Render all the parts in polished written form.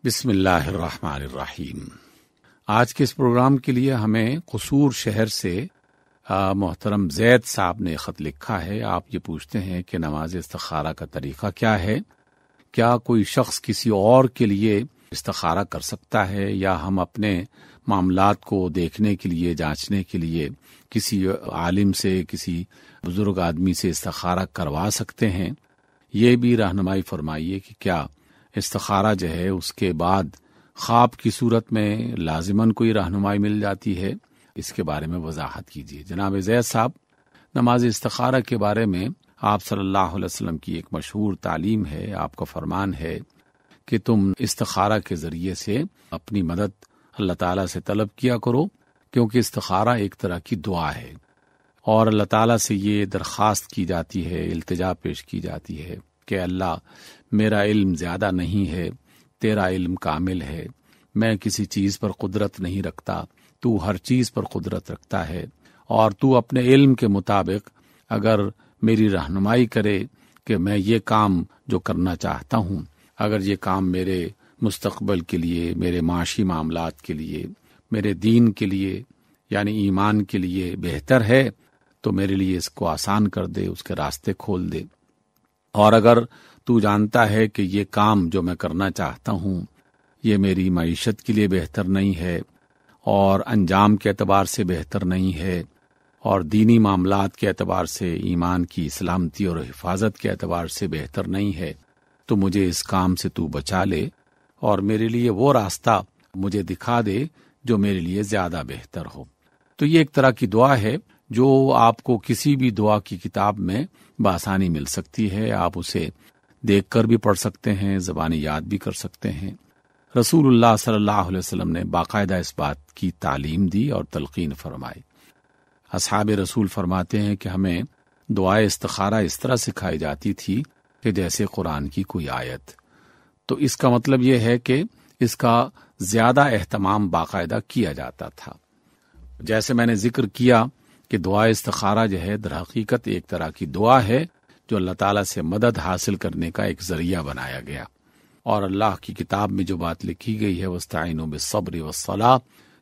بسم اللہ الرحمن الرحیم۔ آج کے اس پروگرام کے لیے ہمیں قصور شہر سے محترم زید صاحب نے خط لکھا ہے۔ آپ یہ پوچھتے ہیں کہ نماز استخارہ کا طریقہ کیا ہے؟ کیا کوئی شخص کسی اور کے لیے استخارہ کر سکتا ہے، یا ہم اپنے معاملات کو دیکھنے کے لیے، جانچنے کے لیے کسی عالم سے، کسی بزرگ آدمی سے استخارہ کروا سکتے ہیں؟ یہ بھی رہنمائی فرمائیے کہ کیا استخارہ جو ہے اس کے بعد خواب کی صورت میں لازماً کوئی رہنمائی مل جاتی ہے؟ اس کے بارے میں وضاحت کیجیے۔ جناب زید صاحب، نماز استخارہ کے بارے میں آپ صلی اللہ علیہ وسلم کی ایک مشہور تعلیم ہے، آپ کا فرمان ہے کہ تم استخارہ کے ذریعے سے اپنی مدد اللہ تعالیٰ سے طلب کیا کرو، کیونکہ استخارہ ایک طرح کی دعا ہے، اور اللہ تعالیٰ سے یہ درخواست کی جاتی ہے، التجا پیش کی جاتی ہے کہ اللہ، میرا علم زیادہ نہیں ہے، تیرا علم کامل ہے، میں کسی چیز پر قدرت نہیں رکھتا، تو ہر چیز پر قدرت رکھتا ہے، اور تو اپنے علم کے مطابق اگر میری رہنمائی کرے کہ میں یہ کام جو کرنا چاہتا ہوں، اگر یہ کام میرے مستقبل کے لیے، میرے معاشی معاملات کے لیے، میرے دین کے لیے یعنی ایمان کے لیے بہتر ہے، تو میرے لیے اس کو آسان کر دے، اس کے راستے کھول دے۔ اور اگر تو جانتا ہے کہ یہ کام جو میں کرنا چاہتا ہوں یہ میری معیشت کے لیے بہتر نہیں ہے، اور انجام کے اعتبار سے بہتر نہیں ہے، اور دینی معاملات کے اعتبار سے، ایمان کی سلامتی اور حفاظت کے اعتبار سے بہتر نہیں ہے، تو مجھے اس کام سے تو بچا لے، اور میرے لیے وہ راستہ مجھے دکھا دے جو میرے لیے زیادہ بہتر ہو۔ تو یہ ایک طرح کی دعا ہے جو آپ کو کسی بھی دعا کی کتاب میں بآسانی مل سکتی ہے، آپ اسے دیکھ کر بھی پڑھ سکتے ہیں، زبانی یاد بھی کر سکتے ہیں۔ رسول اللہ صلی اللہ علیہ وسلم نے باقاعدہ اس بات کی تعلیم دی اور تلقین فرمائی۔ اصحاب رسول فرماتے ہیں کہ ہمیں دعائے استخارہ اس طرح سکھائی جاتی تھی کہ جیسے قرآن کی کوئی آیت۔ تو اس کا مطلب یہ ہے کہ اس کا زیادہ اہتمام باقاعدہ کیا جاتا تھا۔ جیسے میں نے ذکر کیا کہ دعائے استخارہ جو ہے در حقیقت ایک طرح کی دعا ہے جو اللہ تعالیٰ سے مدد حاصل کرنے کا ایک ذریعہ بنایا گیا، اور اللہ کی کتاب میں جو بات لکھی گئی ہے وَاسْتَعِينُوا بِالصَّبْرِ وَالصَّلَاةِ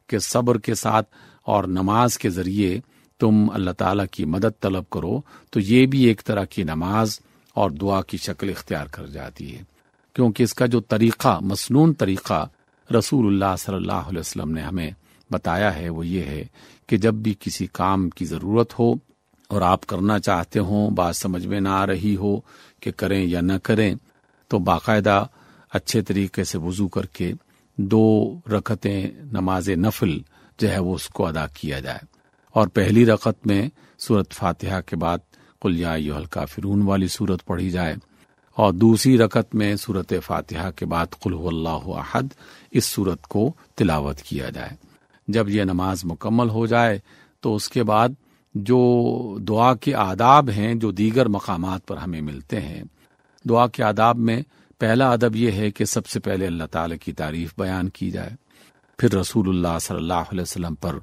کہ صبر کے ساتھ اور نماز کے ذریعے تم اللہ تعالیٰ کی مدد طلب کرو، تو یہ بھی ایک طرح کی نماز اور دعا کی شکل اختیار کر جاتی ہے، کیونکہ اس کا جو طریقہ، مسنون طریقہ رسول اللہ صلی اللہ علیہ وسلم نے ہمیں بتایا ہے وہ یہ ہے کہ جب بھی کسی کام کی ضرورت ہو اور آپ کرنا چاہتے ہوں، بات سمجھ میں نہ آ رہی ہو کہ کریں یا نہ کریں، تو باقاعدہ اچھے طریقے سے وضو کر کے 2 رکعتیں نماز نفل جو ہے وہ اس کو ادا کیا جائے، اور پہلی رکعت میں سورۃ فاتحہ کے بعد قل یا ایھا الکافرون والی سورت پڑھی جائے، اور دوسری رکعت میں سورۃ فاتحہ کے بعد قل ھو اللہ احد اس سورت کو تلاوت کیا جائے۔ جب یہ نماز مکمل ہو جائے تو اس کے بعد جو دعا کے آداب ہیں جو دیگر مقامات پر ہمیں ملتے ہیں، دعا کے آداب میں پہلا ادب یہ ہے کہ سب سے پہلے اللہ تعالی کی تعریف بیان کی جائے، پھر رسول اللہ صلی اللہ علیہ وسلم پر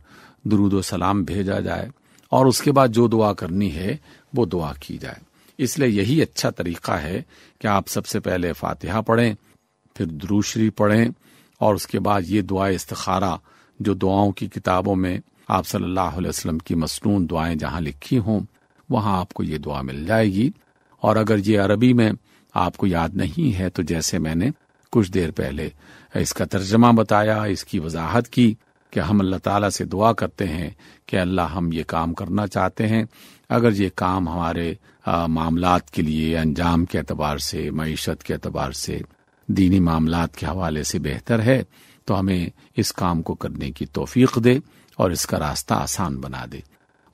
درود و سلام بھیجا جائے، اور اس کے بعد جو دعا کرنی ہے وہ دعا کی جائے۔ اس لیے یہی اچھا طریقہ ہے کہ آپ سب سے پہلے فاتحہ پڑھیں، پھر درود شریف پڑھیں، اور اس کے بعد یہ دعائے استخارہ جو دعاؤں کی کتابوں میں آپ صلی اللہ علیہ وسلم کی مسنون دعائیں جہاں لکھی ہوں وہاں آپ کو یہ دعا مل جائے گی، اور اگر یہ عربی میں آپ کو یاد نہیں ہے تو جیسے میں نے کچھ دیر پہلے اس کا ترجمہ بتایا، اس کی وضاحت کی کہ ہم اللہ تعالیٰ سے دعا کرتے ہیں کہ اللہ، ہم یہ کام کرنا چاہتے ہیں، اگر یہ کام ہمارے معاملات کے لیے انجام کے اعتبار سے، معیشت کے اعتبار سے، دینی معاملات کے حوالے سے بہتر ہے تو ہمیں اس کام کو کرنے کی توفیق دے اور اس کا راستہ آسان بنا دے،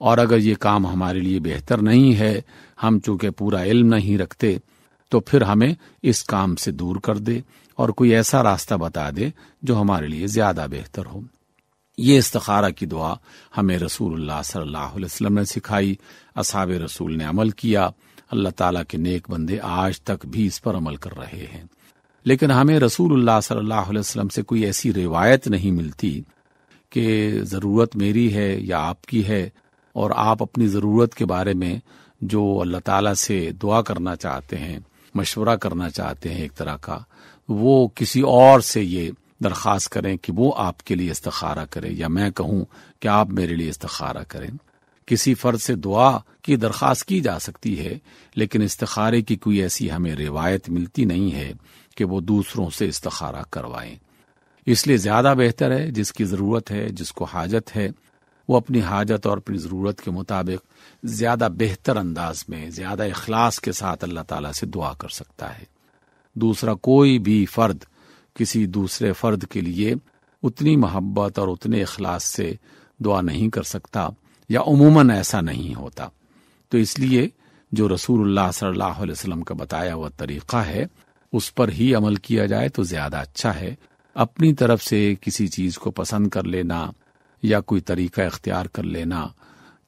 اور اگر یہ کام ہمارے لیے بہتر نہیں ہے، ہم چونکہ پورا علم نہیں رکھتے، تو پھر ہمیں اس کام سے دور کر دے اور کوئی ایسا راستہ بتا دے جو ہمارے لیے زیادہ بہتر ہو۔ یہ استخارہ کی دعا ہمیں رسول اللہ صلی اللہ علیہ وسلم نے سکھائی، اصحاب رسول نے عمل کیا، اللہ تعالیٰ کے نیک بندے آج تک بھی اس پر عمل کر رہے ہیں۔ لیکن ہمیں رسول اللہ صلی اللہ علیہ وسلم سے کوئی ایسی روایت نہیں ملتی کہ ضرورت میری ہے یا آپ کی ہے، اور آپ اپنی ضرورت کے بارے میں جو اللہ تعالیٰ سے دعا کرنا چاہتے ہیں، مشورہ کرنا چاہتے ہیں ایک طرح کا، وہ کسی اور سے یہ درخواست کریں کہ وہ آپ کے لیے استخارہ کرے، یا میں کہوں کہ آپ میرے لیے استخارہ کریں۔ کسی فرد سے دعا کی درخواست کی جا سکتی ہے، لیکن استخارے کی کوئی ایسی ہمیں روایت ملتی نہیں ہے کہ وہ دوسروں سے استخارہ کروائیں۔ اس لیے زیادہ بہتر ہے جس کی ضرورت ہے، جس کو حاجت ہے، وہ اپنی حاجت اور اپنی ضرورت کے مطابق زیادہ بہتر انداز میں، زیادہ اخلاص کے ساتھ اللہ تعالیٰ سے دعا کر سکتا ہے۔ دوسرا کوئی بھی فرد کسی دوسرے فرد کے لیے اتنی محبت اور اتنے اخلاص سے دعا نہیں کر سکتا، یا عموماً ایسا نہیں ہوتا۔ تو اس لیے جو رسول اللہ صلی اللہ علیہ وسلم کا بتایا ہوا طریقہ ہے اس پر ہی عمل کیا جائے تو زیادہ اچھا ہے۔ اپنی طرف سے کسی چیز کو پسند کر لینا یا کوئی طریقہ اختیار کر لینا،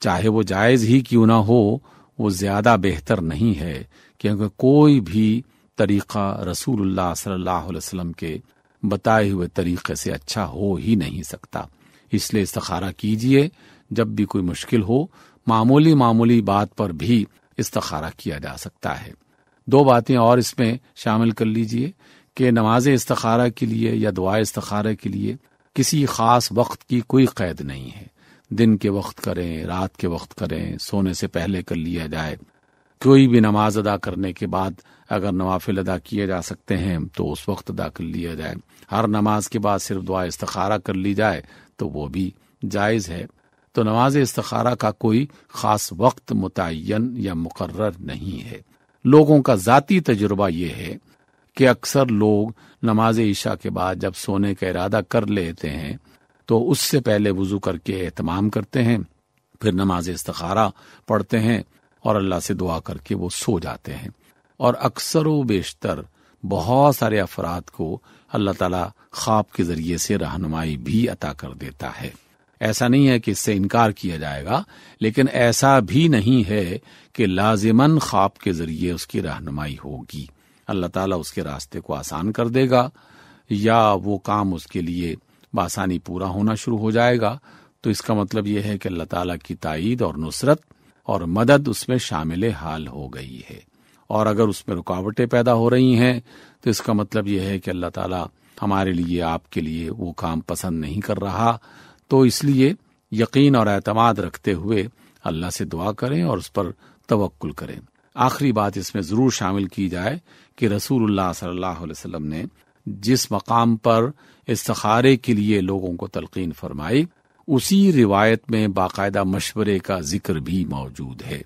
چاہے وہ جائز ہی کیوں نہ ہو، وہ زیادہ بہتر نہیں ہے، کیونکہ کوئی بھی طریقہ رسول اللہ صلی اللہ علیہ وسلم کے بتائے ہوئے طریقے سے اچھا ہو ہی نہیں سکتا۔ اس لیے استخارہ کیجئے جب بھی کوئی مشکل ہو، معمولی بات پر بھی استخارہ کیا جا سکتا ہے۔ دو باتیں اور اس میں شامل کر لیجئے کہ نماز استخارہ کے لیے یا دعا استخارہ کے لیے کسی خاص وقت کی کوئی قید نہیں ہے۔ دن کے وقت کریں، رات کے وقت کریں، سونے سے پہلے کر لیا جائے، کوئی بھی نماز ادا کرنے کے بعد اگر نوافل ادا کیے جا سکتے ہیں تو اس وقت ادا کر لیا جائے، ہر نماز کے بعد صرف دعا استخارہ کر لی جائے تو وہ بھی جائز ہے۔ تو نماز استخارہ کا کوئی خاص وقت متعین یا مقرر نہیں ہے۔ لوگوں کا ذاتی تجربہ یہ ہے کہ اکثر لوگ نماز عشاء کے بعد جب سونے کا ارادہ کر لیتے ہیں تو اس سے پہلے وضو کر کے اہتمام کرتے ہیں، پھر نماز استخارہ پڑھتے ہیں اور اللہ سے دعا کر کے وہ سو جاتے ہیں۔ اور اکثر و بیشتر بہت سارے افراد کو اللہ تعالیٰ خواب کے ذریعے سے رہنمائی بھی عطا کر دیتا ہے۔ ایسا نہیں ہے کہ اس سے انکار کیا جائے گا، لیکن ایسا بھی نہیں ہے کہ لازماً خواب کے ذریعے اس کی رہنمائی ہوگی۔ اللہ تعالیٰ اس کے راستے کو آسان کر دے گا یا وہ کام اس کے لیے بآسانی پورا ہونا شروع ہو جائے گا، تو اس کا مطلب یہ ہے کہ اللہ تعالیٰ کی تائید اور نصرت اور مدد اس میں شامل حال ہو گئی ہے۔ اور اگر اس میں رکاوٹیں پیدا ہو رہی ہیں تو اس کا مطلب یہ ہے کہ اللہ تعالیٰ ہمارے لیے، آپ کے لیے وہ کام پسند نہیں کر رہا۔ تو اس لیے یقین اور اعتماد رکھتے ہوئے اللہ سے دعا کریں اور اس پر توکل کریں۔ آخری بات اس میں ضرور شامل کی جائے کہ رسول اللہ صلی اللہ علیہ وسلم نے جس مقام پر استخارے کے لیے لوگوں کو تلقین فرمائی، اسی روایت میں باقاعدہ مشورے کا ذکر بھی موجود ہے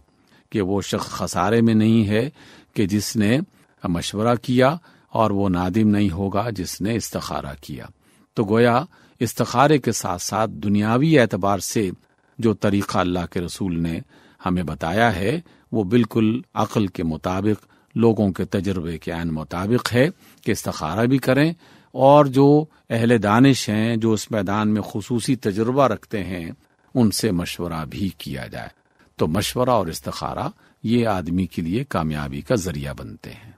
کہ وہ شخص خسارے میں نہیں ہے کہ جس نے مشورہ کیا، اور وہ نادم نہیں ہوگا جس نے استخارہ کیا۔ تو گویا استخارے کے ساتھ ساتھ دنیاوی اعتبار سے جو طریقہ اللہ کے رسول نے ہمیں بتایا ہے وہ بالکل عقل کے مطابق، لوگوں کے تجربے کے عین مطابق ہے کہ استخارہ بھی کریں، اور جو اہل دانش ہیں، جو اس میدان میں خصوصی تجربہ رکھتے ہیں، ان سے مشورہ بھی کیا جائے۔ تو مشورہ اور استخارہ یہ آدمی کے لیے کامیابی کا ذریعہ بنتے ہیں۔